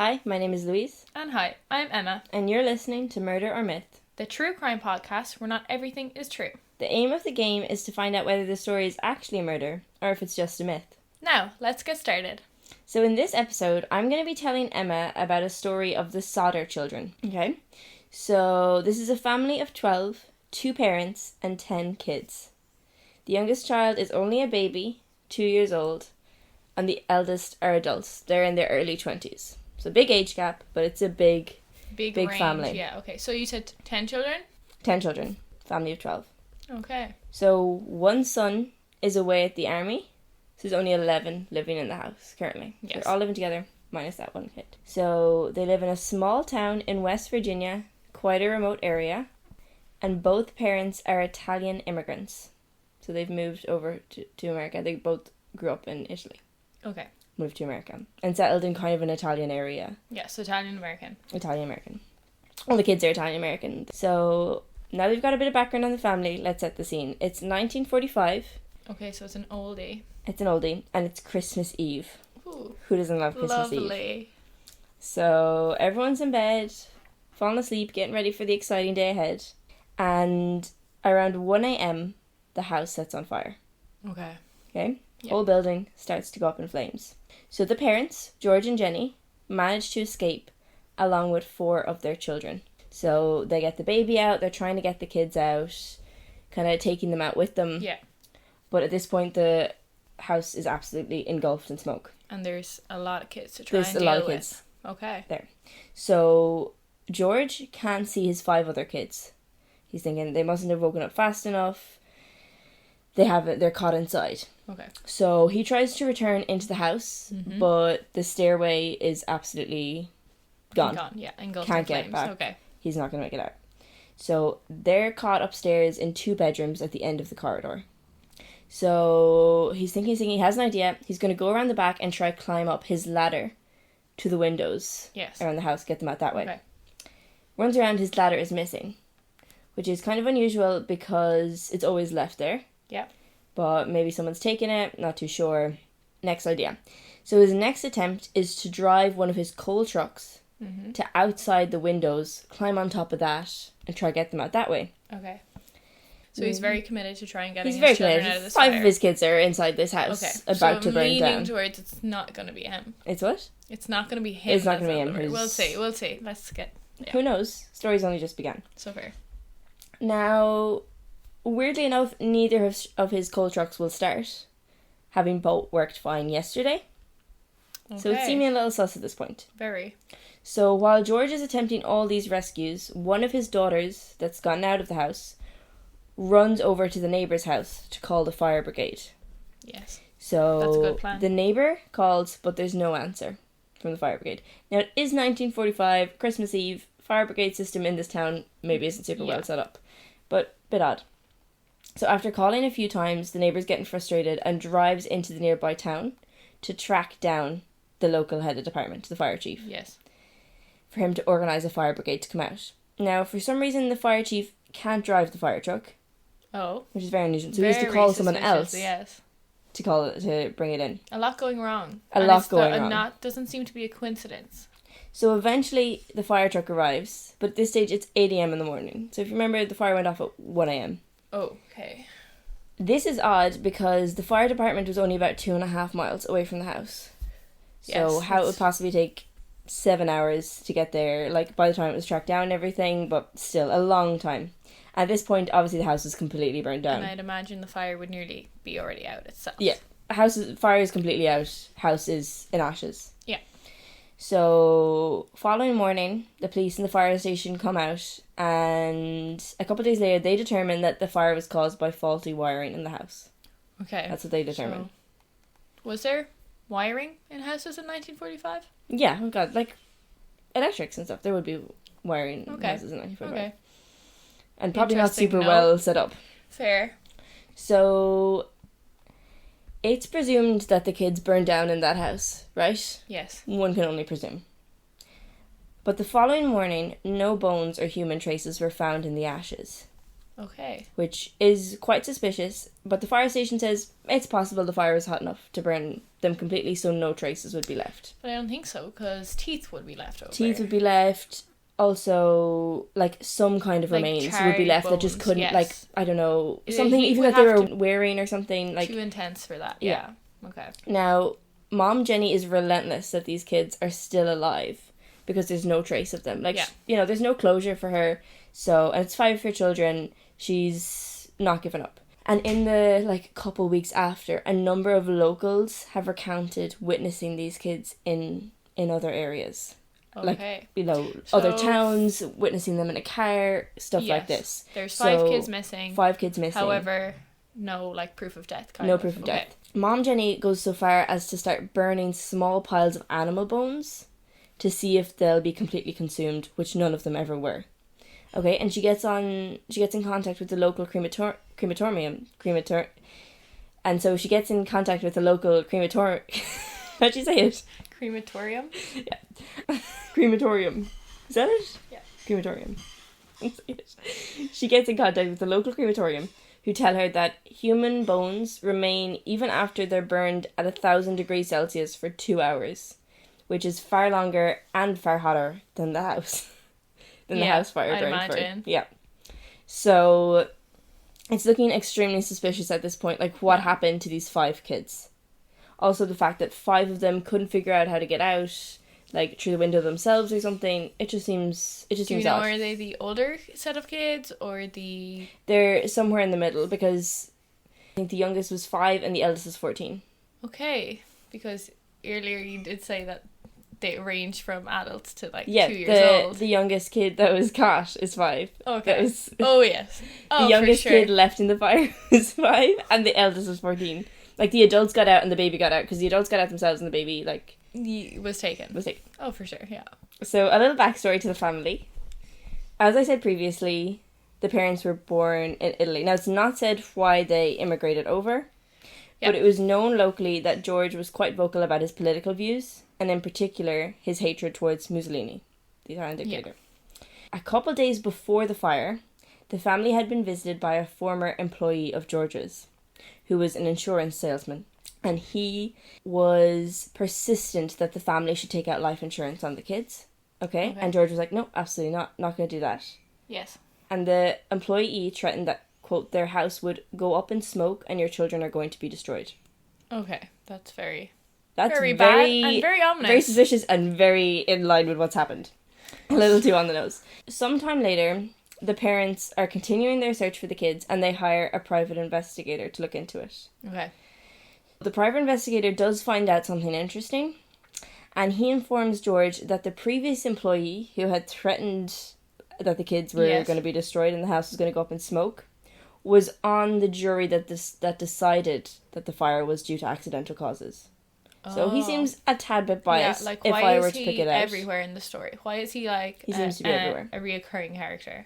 Hi, my name is Louise. And hi, I'm Emma. And you're listening to Murder or Myth, the true crime podcast where not everything is true. The aim of the game is to find out whether the story is actually a murder or if it's just a myth. Now, let's get started. So in this episode, I'm going to be telling Emma about a story of the Sodder children. Okay? So this is a family of 12, 2 parents, and 10 kids. The youngest child is only a baby, 2 years old, and the eldest are adults. They're in their early 20s. So big age gap, but it's a big range, family. Yeah, okay. So you said 10 children? 10 children. Family of 12. Okay. So one son is away at the army. So there's only 11 living in the house currently. Yes. They're all living together, minus that one kid. So they live in a small town in West Virginia, quite a remote area. And both parents are Italian immigrants. So they've moved over to America. They both grew up in Italy. Okay. Moved to America. And settled in kind of an Italian area. Yes, Italian-American. Italian-American. All the kids are Italian-American. So now we've got a bit of background on the family, let's set the scene. It's 1945. Okay, so it's an oldie. It's an oldie. And it's Christmas Eve. Ooh, who doesn't love Christmas Eve? lovely. So everyone's in bed, falling asleep, getting ready for the exciting day ahead. And around 1 a.m, the house sets on fire. Okay. Okay? Yep. Whole building starts to go up in flames. So the parents, George and Jenny, manage to escape along with 4 of their children. So they get the baby out, they're trying to get the kids out, kind of taking them out with them. Yeah. But at this point, the house is absolutely engulfed in smoke. And there's a lot of kids to try and deal with. There's a lot of kids. Okay. There. So George can't see his 5 other kids. He's thinking they mustn't have woken up fast enough. They're caught inside. Okay. So he tries to return into the house, but the stairway is absolutely gone. Yeah, engulfed Can't in get flames. back. Okay. He's not going to make it out. So they're caught upstairs in 2 bedrooms at the end of the corridor. So he's thinking, he has an idea. He's going to go around the back and try to climb up his ladder to the windows around the house, get them out that way. Okay. Runs around, his ladder is missing, which is kind of unusual because it's always left there. Yeah. But maybe someone's taken it, not too sure. Next idea. So his next attempt is to drive one of his coal trucks to outside the windows, climb on top of that, and try to get them out that way. Okay. So he's very committed to try and getting He's his very children committed. out of this 5 fire. of his kids are inside this house, about to burn down. Towards it's not going to be him. It's what? It's not going to be him. It's not going to be him. We'll see. Let's get... Yeah. Who knows? Story's only just begun. So fair. Now, weirdly enough, neither of his coal trucks will start, having both worked fine yesterday. Okay. So it's seeming a little sus at this point. Very. So while George is attempting all these rescues, one of his daughters that's gotten out of the house runs over to the neighbour's house to call the fire brigade. Yes. So that's a good plan. The neighbour calls, but there's no answer from the fire brigade. Now it is 1945, Christmas Eve. Fire brigade system in this town maybe isn't super well set up, but a bit odd. So after calling a few times, the neighbour's getting frustrated and drives into the nearby town to track down the local head of department, the fire chief. Yes. For him to organise a fire brigade to come out. Now, for some reason, the fire chief can't drive the fire truck. Oh. Which is very unusual. So he has to call someone else to bring it in. A lot going wrong. And that doesn't seem to be a coincidence. So eventually, the fire truck arrives. But at this stage, it's 8 a.m. in the morning. So if you remember, the fire went off at 1 a.m. Oh, okay. This is odd because the fire department was only about 2.5 miles away from the house. So how it would possibly take 7 hours to get there, like by the time it was tracked down and everything, but still a long time. At this point, obviously the house is completely burned down. And I'd imagine the fire would nearly be already out itself. Yeah. Fire is completely out. House is in ashes. Yeah. So, following morning, the police and the fire station come out, and a couple of days later, they determine that the fire was caused by faulty wiring in the house. Okay. That's what they determined. So, was there wiring in houses in 1945? Yeah, oh god, like electrics and stuff. There would be wiring in houses in 1945. Okay. And probably not super well set up. Fair. So, it's presumed that the kids burned down in that house, right? Yes. One can only presume. But the following morning, no bones or human traces were found in the ashes. Okay. which is quite suspicious. But the fire station says it's possible the fire was hot enough to burn them completely, so no traces would be left. But I don't think so, because teeth would be left over. Teeth would be left. Also, like, some kind of Like remains would be left that just bones, couldn't, yes. like, I don't know, The something heat even would that they have were wearing or something. Like, too intense for that. Yeah. Yeah. Okay. now, Mom Jenny is relentless that these kids are still alive because there's no trace of them. Like, Yeah. you know, there's no closure for her. So, and it's 5 of her children. She's not given up. And in the, like, couple weeks after, a number of locals have recounted witnessing these kids in other areas. Like, Okay. you know, So- other towns, witnessing them in a car, stuff like Yes. this. There's So, 5 kids missing. 5 kids missing. However, no, like, proof of death. No proof of death. Mom Jenny goes so far as to start burning small piles of animal bones to see if they'll be completely consumed, which none of them ever were. Okay, and she gets in contact with the local crematorium. And so she gets in contact with the local crematorium. How'd you say it? Crematorium? Crematorium. Is that it? Yeah. Crematorium. She gets in contact with the local crematorium, who tell her that human bones remain even after they're burned at 1,000 degrees Celsius for 2 hours, which is far longer and far hotter than the house. The house fire I'd burned imagine. for. Yeah. So it's looking extremely suspicious at this point, like what happened to these 5 kids. Also the fact that 5 of them couldn't figure out how to get out, like through the window themselves or something. It just seems Do you know, odd. are they the older set of kids or the... They're somewhere in the middle because I think the youngest was 5 and the eldest was 14. Okay, because earlier you did say that they range from adults to like Yeah, 2 years old. the youngest kid that was caught is 5. Okay. That was Oh, yes. Oh, the youngest for sure. kid left in the fire was 5 and the eldest was 14. Like the adults got out and the baby got out because the adults got out themselves and the baby like He was taken. was taken. Oh, for sure, yeah. So a little backstory to the family. As I said previously, the parents were born in Italy. Now it's not said why they immigrated over, but it was known locally that George was quite vocal about his political views, and in particular his hatred towards Mussolini, the Italian dictator. A couple days before the fire, the family had been visited by a former employee of George's, who was an insurance salesman, and he was persistent that the family should take out life insurance on the kids. Okay? And George was like, no, absolutely not going to do that. Yes. And the employee threatened that, quote, their house would go up in smoke and your children are going to be destroyed. Okay, that's very Very bad and very ominous. Very suspicious and very in line with what's happened. A little too on the nose. Sometime later, the parents are continuing their search for the kids and they hire a private investigator to look into it. Okay. The private investigator does find out something interesting, and he informs George that the previous employee who had threatened that the kids were going to be destroyed and the house was going to go up in smoke was on the jury that decided that the fire was due to accidental causes. So he seems a tad bit biased. Yeah, like, if why I is were to he pick it out. everywhere in the story? Why is he like He seems to be everywhere. a reoccurring character?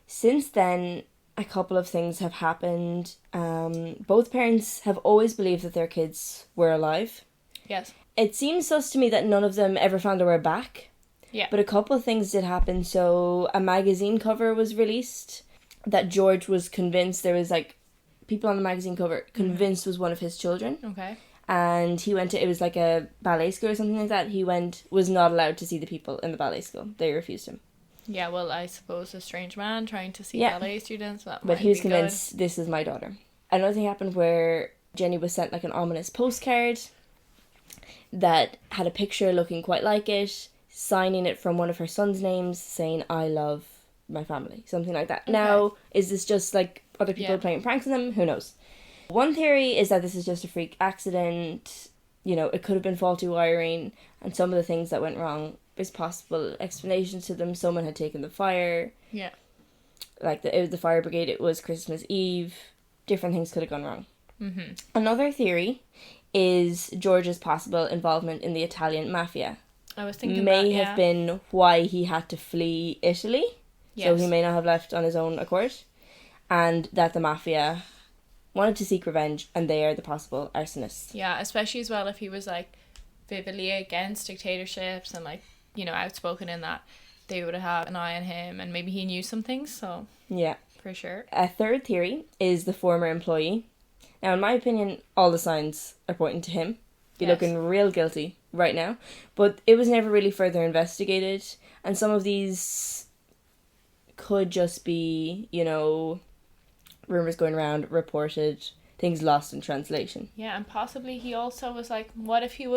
Since then, a couple of things have happened. Both parents have always believed that their kids were alive. Yes. It seems sus to me that none of them ever found their way back. Yeah. But a couple of things did happen. So a magazine cover was released that George was convinced there was like people on the magazine cover convinced was one of his children. Okay. And he went to, it was like a ballet school or something like that. He was not allowed to see the people in the ballet school. They refused him. Yeah, well, I suppose a strange man trying to see Yeah. ballet students. But he was convinced this is my daughter. Another thing happened where Jenny was sent like an ominous postcard that had a picture looking quite like it, signing it from one of her son's names, saying, I love my family. Something like that. Okay. Now, is this just like other people playing pranks on them? Who knows? One theory is that this is just a freak accident. You know, it could have been faulty wiring, and some of the things that went wrong, there's possible explanations to them. Someone had taken the fire. Yeah. Like the fire brigade, it was Christmas Eve. Different things could have gone wrong. Mm-hmm. Another theory is George's possible involvement in the Italian mafia. I was thinking may have been why he had to flee Italy. Yes. So he may not have left on his own accord. And that the mafia wanted to seek revenge and they are the possible arsonists. Yeah, especially as well if he was like vividly against dictatorships and like, you know, outspoken in that, they would have an eye on him and maybe he knew some things, so yeah. For sure. A third theory is the former employee. Now, in my opinion, all the signs are pointing to him. He's looking real guilty right now. But it was never really further investigated. And some of these could just be, you know, rumours going around, reported, things lost in translation. Yeah, and possibly he also was like, what if he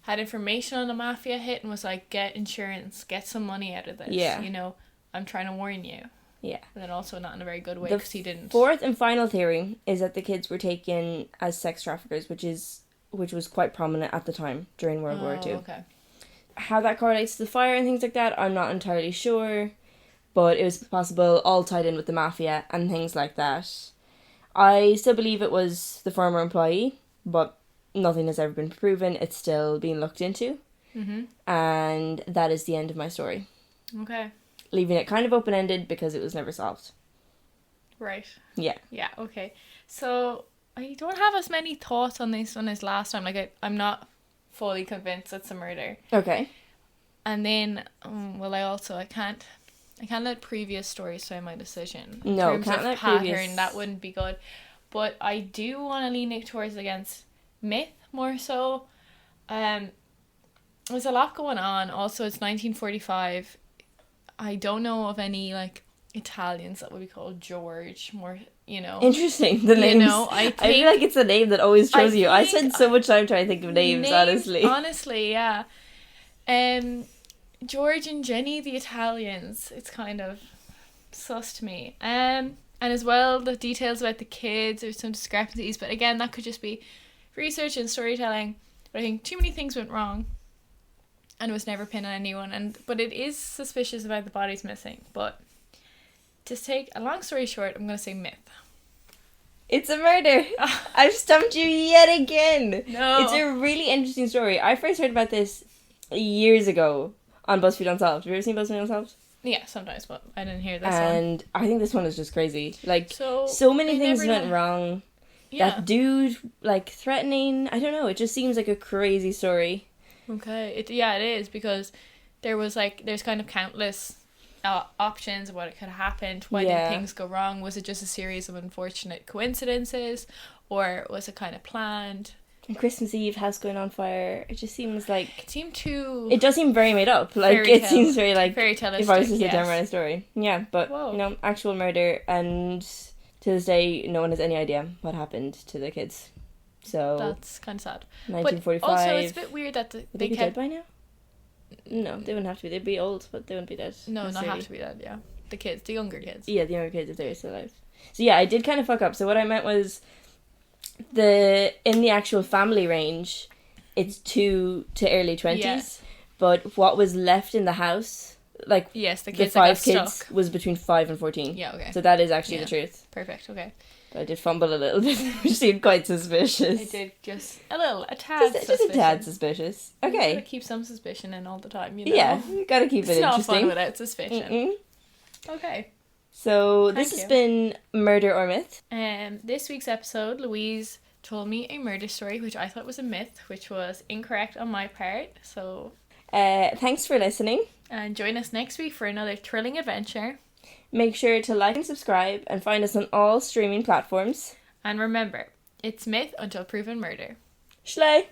had information on the mafia hit and was like, get insurance, get some money out of this. Yeah. You know, I'm trying to warn you. Yeah. And then also not in a very good way because he didn't. Fourth and final theory is that the kids were taken as sex traffickers, which was quite prominent at the time during World War II. Okay. How that correlates to the fire and things like that, I'm not entirely sure. But it was possible, all tied in with the mafia and things like that. I still believe it was the former employee, but nothing has ever been proven. It's still being looked into. Mm-hmm. And that is the end of my story. Okay. Leaving it kind of open-ended because it was never solved. Right. Yeah. Yeah, okay. So, I don't have as many thoughts on this one as last time. Like, I'm not fully convinced it's a murder. Okay. And then, I can't let previous stories sway my decision. In No, terms can't of let pattern, previous... that wouldn't be good. But I do want to lean it towards against myth more so. There's a lot going on. Also, it's 1945. I don't know of any, like, Italians that would be called George, more, you know. Interesting, the names. You know, I feel like it's a name that always throws you. I spend so much time trying to think of names, honestly. Honestly, yeah. George and Jenny, the Italians, it's kind of sus to me. And as well, the details about the kids, there's some discrepancies, but again, that could just be research and storytelling. But I think too many things went wrong, and it was never pinned on anyone. But it is suspicious about the bodies missing. But to take a long story short, I'm going to say myth. It's a murder. I've stumped you yet again. No. It's a really interesting story. I first heard about this years ago on BuzzFeed Unsolved. Have you ever seen BuzzFeed Unsolved? Yeah, sometimes, but I didn't hear this one. And I think this one is just crazy. Like, so many I things never went know. wrong. Yeah. That dude, like, threatening. I don't know. It just seems like a crazy story. Okay. It is, because there's kind of countless options of what it could have happened. Why did things go wrong? Was it just a series of unfortunate coincidences, or was it kind of planned? And Christmas Eve, house going on fire. It just seems like... It does seem very made up. Like, it seems very, like, fairy tale-istic, if I was to sit down and write a story. Yeah, but, Whoa. you know, actual murder, and to this day, no one has any idea what happened to the kids. So... That's kind of sad. 1945... But also, it's a bit weird that Would they be dead by now? No, they wouldn't have to be. They'd be old, but they wouldn't be dead. No, not have to be dead, yeah. The younger kids. Yeah, the younger kids, if they were still alive. So yeah, I did kind of fuck up. So what I meant was, in the actual family range, it's 2 to early 20s. Yes. But what was left in the house, like, yes, the the kids that 5 got kids, stuck. was between 5 and 14. Yeah, okay. So that is actually the truth. Perfect, okay. But I did fumble a little bit, which seemed quite suspicious. I did just a tad Just a tad suspicious. Okay. You gotta keep some suspicion in all the time, you know? Yeah, you gotta keep it it's not interesting. fun without suspicion. Mm-mm. Okay. So this has been Murder or Myth. This week's episode, Louise told me a murder story, which I thought was a myth, which was incorrect on my part. So, thanks for listening. And join us next week for another thrilling adventure. Make sure to like and subscribe and find us on all streaming platforms. And remember, it's myth until proven murder. Schley!